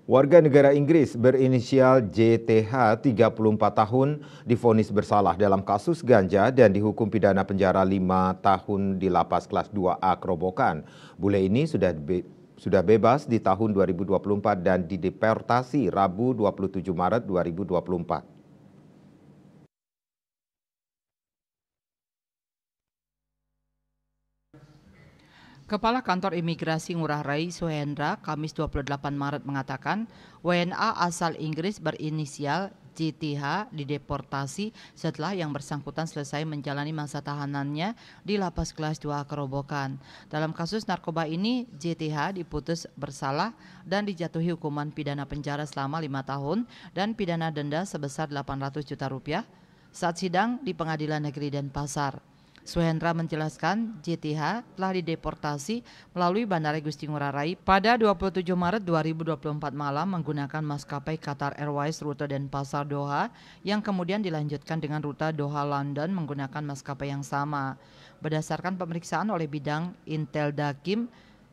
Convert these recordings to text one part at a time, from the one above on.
Warga negara Inggris berinisial JTH 34 tahun divonis bersalah dalam kasus ganja dan dihukum pidana penjara 5 tahun di lapas kelas 2A Kerobokan. Bule ini sudah bebas di tahun 2024 dan dideportasi Rabu 27 Maret 2024. Kepala Kantor Imigrasi Ngurah Rai Suhendra Kamis 28 Maret mengatakan WNA asal Inggris berinisial JTH dideportasi setelah yang bersangkutan selesai menjalani masa tahanannya di lapas kelas 2 Kerobokan. Dalam kasus narkoba ini, JTH diputus bersalah dan dijatuhi hukuman pidana penjara selama 5 tahun dan pidana denda sebesar 800 juta rupiah saat sidang di Pengadilan Negeri Denpasar. Suhendra menjelaskan JTH telah dideportasi melalui Bandara Igusti Ngurah Rai pada 27 Maret 2024 malam menggunakan maskapai Qatar Airways rute Denpasar Doha yang kemudian dilanjutkan dengan rute Doha London menggunakan maskapai yang sama. Berdasarkan pemeriksaan oleh bidang Intel Dakim,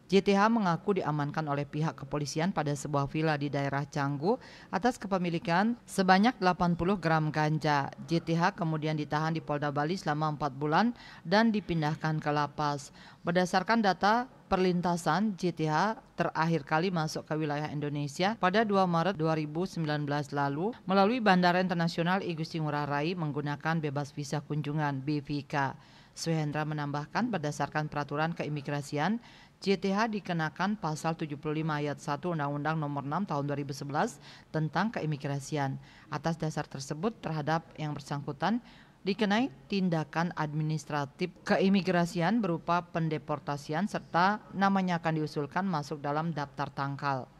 JTH mengaku diamankan oleh pihak kepolisian pada sebuah villa di daerah Canggu atas kepemilikan sebanyak 80 gram ganja. JTH kemudian ditahan di Polda Bali selama 4 bulan dan dipindahkan ke lapas. Berdasarkan data perlintasan, JTH terakhir kali masuk ke wilayah Indonesia pada 2 Maret 2019 lalu melalui Bandara Internasional Igusti Ngurah Rai menggunakan bebas visa kunjungan (BVK). Suhendra menambahkan berdasarkan peraturan keimigrasian, JTH dikenakan pasal 75 ayat 1 Undang-Undang Nomor 6 Tahun 2011 tentang keimigrasian. Atas dasar tersebut terhadap yang bersangkutan dikenai tindakan administratif keimigrasian berupa pendeportasian serta namanya akan diusulkan masuk dalam daftar tangkal.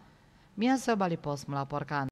Miasa Bali Post melaporkan.